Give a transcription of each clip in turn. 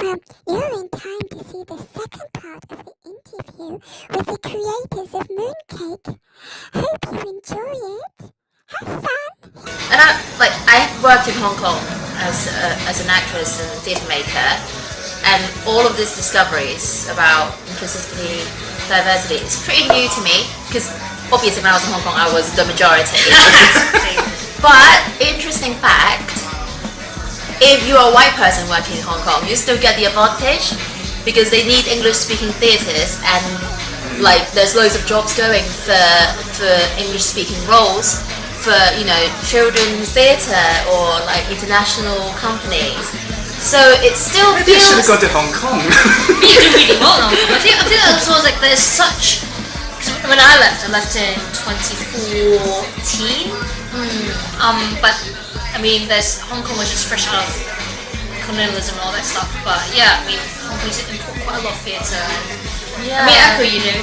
you're in time to see the second part of the interview with the creators of Mooncake. Hope you enjoy it. Have fun. And I've worked in Hong Kong as an actress and theatre maker, and all of these discoveries about inclusivity, diversity, it's pretty new to me, because obviously when I was in Hong Kong I was the majority. But interesting fact, if you're a white person working in Hong Kong, you still get the advantage because they need English-speaking theatres, and like there's loads of jobs going for English-speaking roles for children's theatre or like international companies. So it still Maybe feels. I should have gone to Hong Kong. You do really well in Hong Kong. I think that was like there's such. When I left in 2014. But I mean, there's Hong Kong was just fresh out of colonialism and all that stuff. But yeah, I mean, Hong Kong's import quite a lot of theatre. Yeah. I mean, Echo,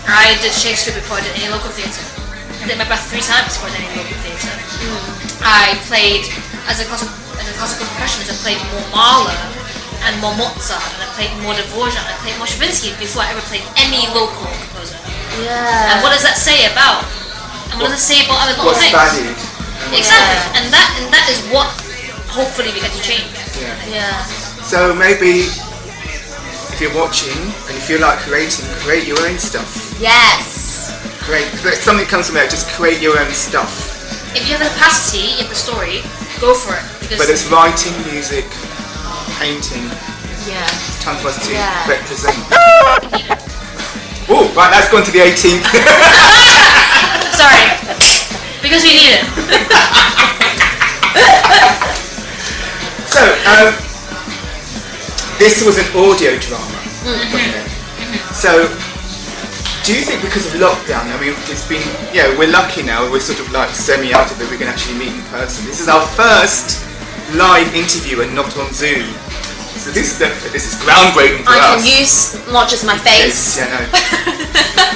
I did Shakespeare before I did any local theatre. I did Macbeth 3 times before I did any local theatre. I played as a classical percussionist. I played more Mahler and more Mozart, and I played more Dvorak, and I played more Stravinsky before I ever played any local composer. Yeah. And what does that say about? And what does it say about other little things? Valued? Exactly, and that is what hopefully we get to change. Yeah. So maybe if you're watching and you feel like creating, create your own stuff. Yes. If something comes from there, just create your own stuff. If you have the capacity, you have the story, go for it. Because Whether it's writing, music, painting, Yeah. it's time for us to Yeah. represent. Oh, right, that's gone to the 18th. sorry, because we need it. So, this was an audio drama, wasn't it? So, do you think because of lockdown, I mean, it's been, we're lucky now, we're sort of like semi out of it, we can actually meet in person. This is our first live interview and not on Zoom. So this is groundbreaking for us. I can use not just my face. Yes, yeah, no.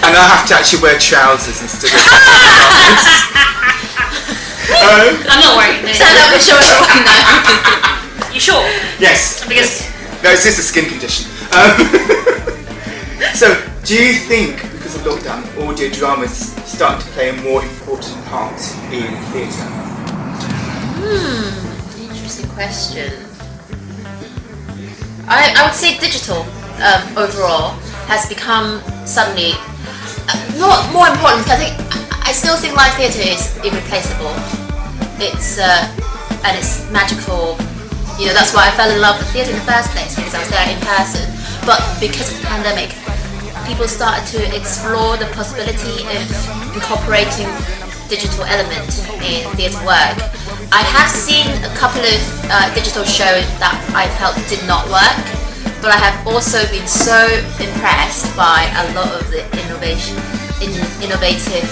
And I have to actually wear trousers instead of I'm not wearing it. Stand up and show everyone now. You sure? Yes. Because No, it's just a skin condition. So, do you think because of lockdown, audio dramas starting to play a more important part in theatre? Interesting question. I would say digital overall has become suddenly not more important. I still think live theatre is irreplaceable. It's and it's magical. That's why I fell in love with theatre in the first place, because I was there in person. But because of the pandemic, people started to explore the possibility of incorporating digital element in theatre work. I have seen a couple of digital shows that I felt did not work, but I have also been so impressed by a lot of the innovative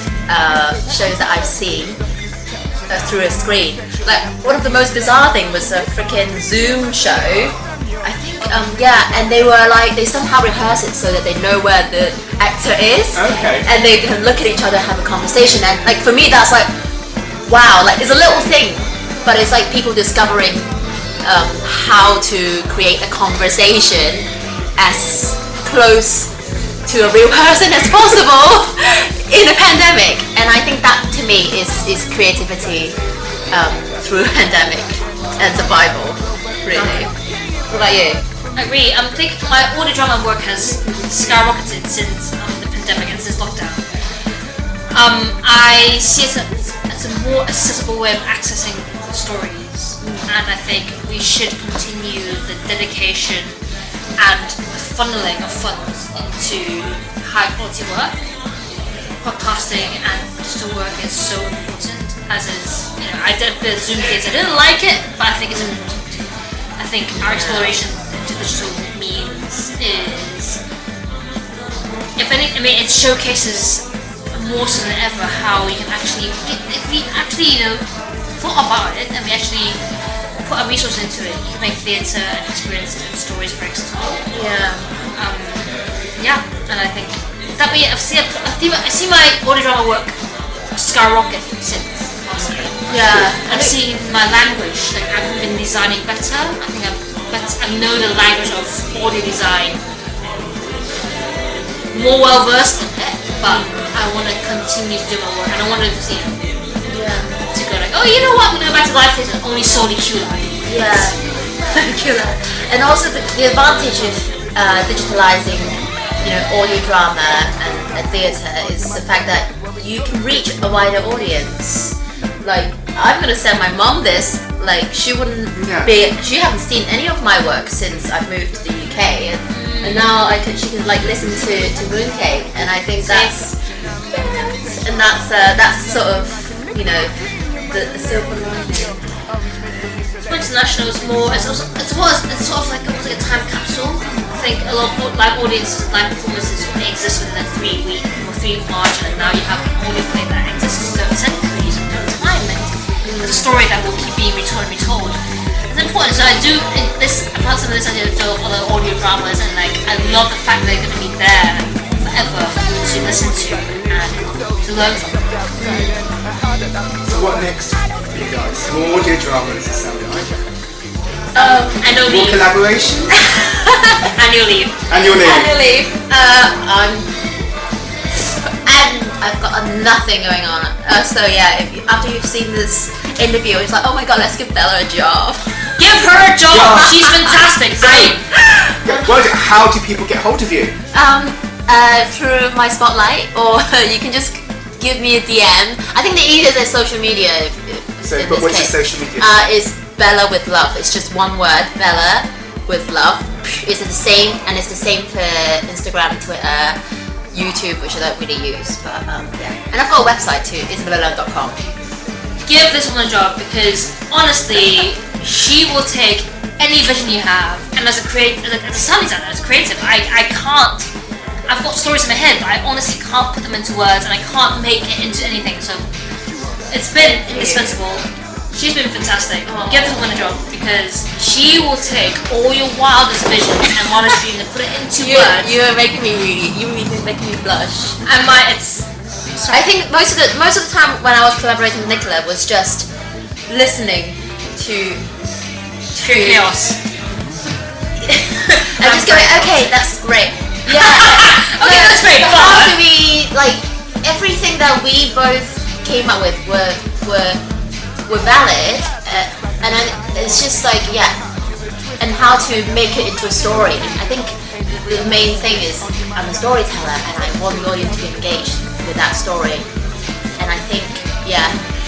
shows that I've seen through a screen. Like, one of the most bizarre thing was a freaking Zoom show. I think, and they somehow rehearse it so that they know where the actor is. Okay. And they can look at each other and have a conversation. And like, for me, that's like, wow, like it's a little thing, but it's like people discovering how to create a conversation as close to a real person as possible in a pandemic. And I think that to me is creativity through a pandemic and survival, really. What about you? I agree. I think my audio drama work has skyrocketed since the pandemic and since lockdown. I see it as a more accessible way of accessing stories, and I think we should continue the dedication and the funneling of funds into high quality work. Podcasting and digital work is so important, as is, I did the Zoom kids. I didn't like it, but I think it's important. I think our exploration into digital means is, it showcases more so than ever how we can actually, if we actually, thought about it and we actually put a resource into it, you can make theatre and experiences and stories very accessible. And I think that way I see my audio drama work skyrocket since last year. Yeah. I'm seeing my language, like I've been designing better. I think I've but I know the language of audio design more well versed in it, but I want to continue to do my work. I don't want to see to go like, oh, you know what, I'm gonna go back to live theatre and only solely Q live. Yeah, Nicola. And also the advantage of digitalizing, audio drama and theatre is the fact that you can reach a wider audience. Like, I'm gonna send my mom this. Like, she wouldn't she hasn't seen any of my work since I've moved to the UK, and now she can like listen to Mooncake, and I think that's sort of the silver lining. International is more. It's sort of like almost like a time capsule. I think a lot of live audiences, live performances only exist within a 3-week or 3 March, and now you have an audio play that exists over centuries and over time, and it's a story that will keep being retold and retold. It's important. So I do this. Apart from this, I do other audio dramas, and like I love the fact that they're going to be there forever to listen to and to learn from. So what next, you guys? More audio dramas, it sounds like. Annual More leave. collaboration? Annual leave. Annual leave. Annual leave. I've got nothing going on. So yeah, after you've seen this interview, it's like, oh my god, let's give Bella a job. Give her a job. She's fantastic. Great. How do people get hold of you? Through my spotlight, or you can just give me a DM. I think the easiest is social media. But what's your social media? It's Bella with Love. It's just one word, Bella with Love. It's the same, and it's the same for Instagram, Twitter, YouTube, which I don't really use. But yeah, and I've got a website too, isabella.com. Give this one a job, because honestly, she will take any vision you have. And as a sound designer, as a creative, I can't. I've got stories in my head, but I honestly can't put them into words, and I can't make it into anything. So it's been indispensable. She's been fantastic. Give this woman a job, because she will take all your wildest visions and wildest dreams and put it into words. You're making me making me blush. And I think most of the time when I was collaborating with Nicola was just listening to chaos. and just going, okay, that's great. Yeah. Okay, that's great. How do we, like, everything that we both came up with were valid, and then it's just like, and how to make it into a story. I think the main thing is I'm a storyteller, and I want the audience to be engaged with that story. And I think,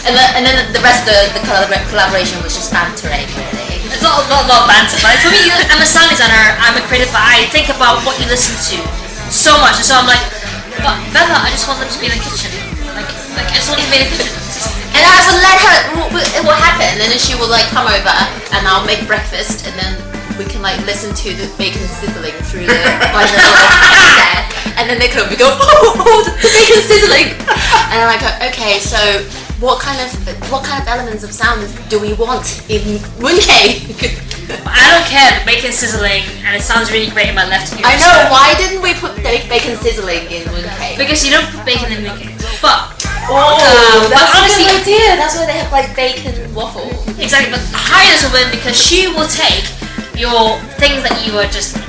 and then the rest of the collaboration was just bantering, really. It's not a lot of banter, but for me, I'm a sound designer, I'm a creative, but I think about what you listen to so much, and so I'm like, but Bella, I just want them to be in the kitchen. Like I just want them to be in the kitchen. And I would let her, it will happen, and then she will like come over, and I'll make breakfast, and then we can like listen to the bacon sizzling through the set, and then Nicola will go, oh, the bacon sizzling, and I'm like, okay, so what kind of elements of sound do we want in Mooncake? I don't care, the bacon sizzling, and it sounds really great in my left ear. I know, why didn't we put bacon sizzling in Mooncake? Because you don't put bacon in Mooncake. But that's honestly, a good idea. That's why they have like bacon waffle. Exactly, but hire this woman, because she will take your things that are just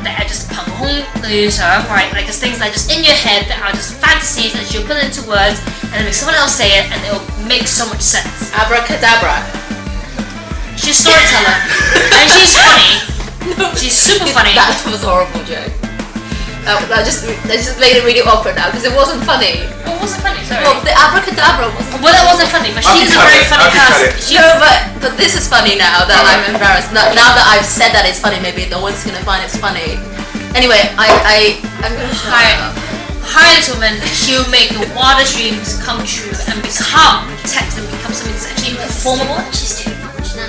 right, like just things that are just in your head that are just fantasies, and she'll put it into words, and then make someone else say it, and it'll make so much sense. Abracadabra. She's a storyteller, and she's funny. She's super funny. That was a horrible joke. That just made it really awkward now, because it wasn't funny. What wasn't funny? Sorry. Well, the abracadabra wasn't. Well, that wasn't funny, but she's a very funny person. No, but this is funny now that I'm embarrassed. Now that I've said that it's funny, maybe no one's gonna find it's funny. Anyway, I'm gonna hire this woman. She'll make your wildest dreams come true and become text and become something that's actually performable. She's too much now.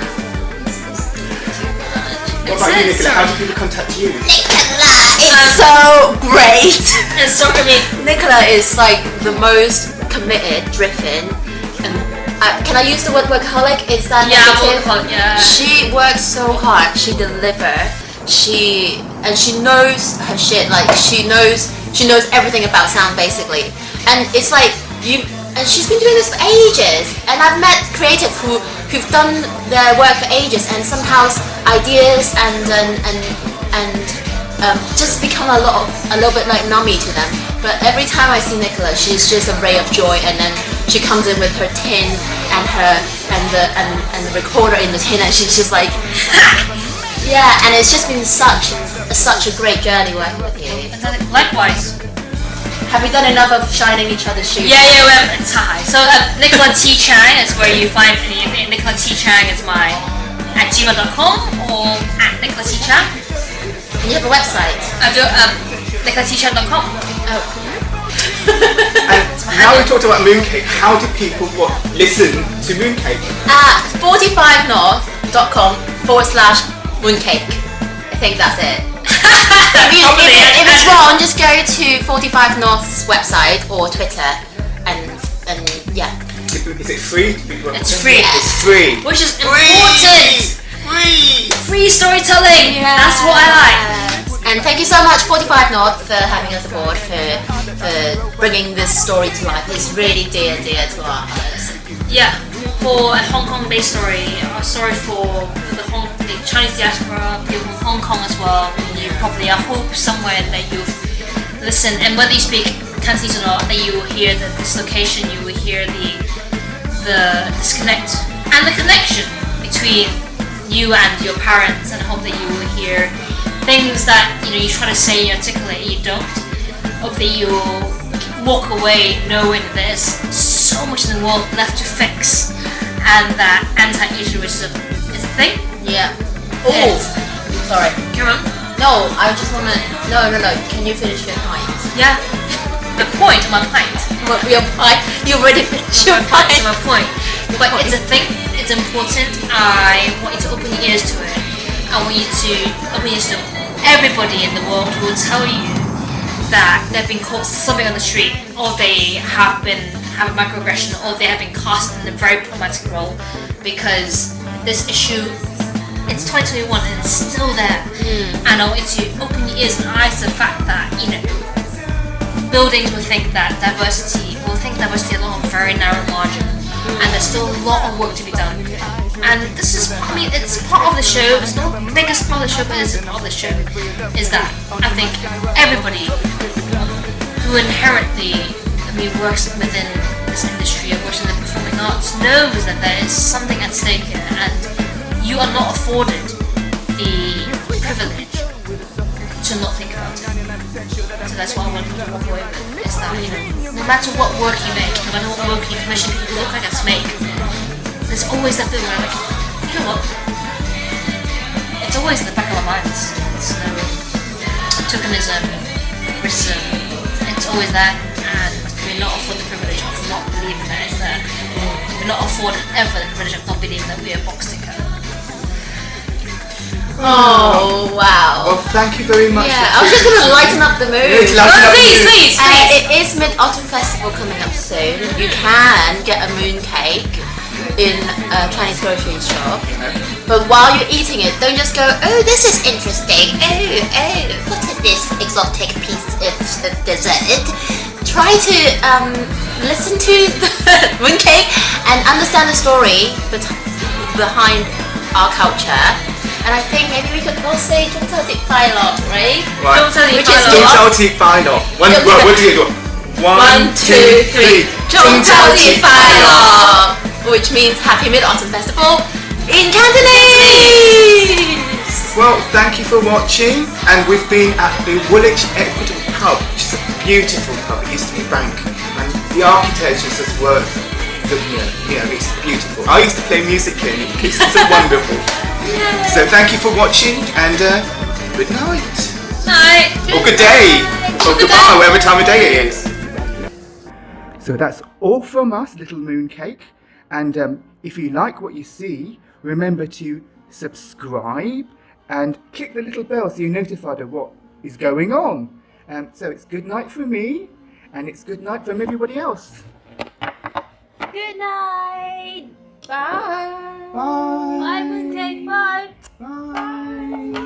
What about you, Nicola? How do people contact you? It's so great. It's so great. Nicola is like the most committed, driven, and can I use the word workaholic? Is that negative? Workaholic, yeah. She works so hard. She delivers. She knows her shit. Like she knows everything about sound basically. And it's like and she's been doing this for ages. And I've met creatives who who've done their work for ages, and somehow ideas and just become a little bit like nummy to them. But every time I see Nicola, she's just a ray of joy, and then she comes in with her tin and the recorder in the tin, and she's just like, yeah. And it's just been such a great journey working with you. Likewise. Have we done enough of shining each other's shoes? Yeah, we have. It's high. So Nicola T Chang is where you find me. Nicola T Chang is my at gmail.com or at Nicola T Chang. And you have a website? I do NicolaTChang.com. Oh. And now we talked about Mooncake, how do people listen to Mooncake? At 45north.com/Mooncake. I think that's it. if it's wrong, just go to 45 North's website or Twitter and yeah. Is it free? It's free. It's free. Which is important. Free storytelling. Yeah. That's what I like. And thank you so much 45 North for having us aboard, for bringing this story to life. It's really dear to our hearts. Yeah, for a Hong Kong-based story, a story for the Chinese diaspora, people from Hong Kong as well. You probably, I hope somewhere that you've listened, and whether you speak Cantonese or not, that you will hear the dislocation, you will hear the disconnect and the connection between you and your parents, and I hope that you will hear things that you try to say and articulate and you don't. Hope that you will walk away knowing there's so much in the world left to fix, and that anti-Asian racism is a thing. Yeah. Oh, sorry. Come on. No, I just wanna. No. Can you finish your point? Yeah. The point of my pint. Your point. You already finished your That's point. my point. But it's a thing. It's important. I want you to open your ears to it. I want you to open your ears to everybody in the world who will tell you that they've been called something on the street, or they have a microaggression, or they have been cast in a very problematic role, because this issue, it's 2021 and it's still there. And I want you to open your ears and eyes to the fact that buildings will think diversity along a very narrow margin, and there's still a lot of work to be done. And this is, it's part of the show. It's not the biggest part of the show, but it's part of the show. Is that I think everybody who inherently, works within this industry or works in the performing arts knows that there is something at stake here, and you are not afforded the privilege to not think about it. So that's what I want people to walk away with, is that no matter what work you make, no matter what work you commission people who look like us make, there's always that bit where like, you know what? It's always in the back of our minds. It's tokenism, racism. It's always that, and we're not afforded the privilege of not believing that it's there. We're not afforded ever the privilege of not believing that we're a box ticker. Oh wow. Well, thank you very much. Yeah, I was just gonna lighten up the mood. Please. It is Mid-Autumn Festival coming up soon. You can get a mooncake in a Chinese grocery shop. But while you're eating it, don't just go, oh, this is interesting. Oh, what is this exotic piece of dessert? Try to listen to the mooncake and understand the story behind our culture. And I think maybe we could all say 中秋節快樂, right? Right. 中秋節快樂. One, what do you do? 1, 2, 3. 中秋節快樂, which means Happy Mid-Autumn Festival in Cantonese. Well, thank you for watching, and we've been at the Woolwich Equitable Pub, which is a beautiful pub. It used to be a bank, and the architecture is just worth looking at. It's beautiful. I used to play music here, and it's so wonderful. So thank you for watching, and good night. Night. Or good day. Or goodbye, whatever time of day it is. So that's all from us, Little Mooncake. And if you like what you see, remember to subscribe and click the little bell so you're notified of what is going on. So it's good night from me, and it's good night from everybody else. Good night. Bye. Bye. Bye, Mooncake. Bye. Bye.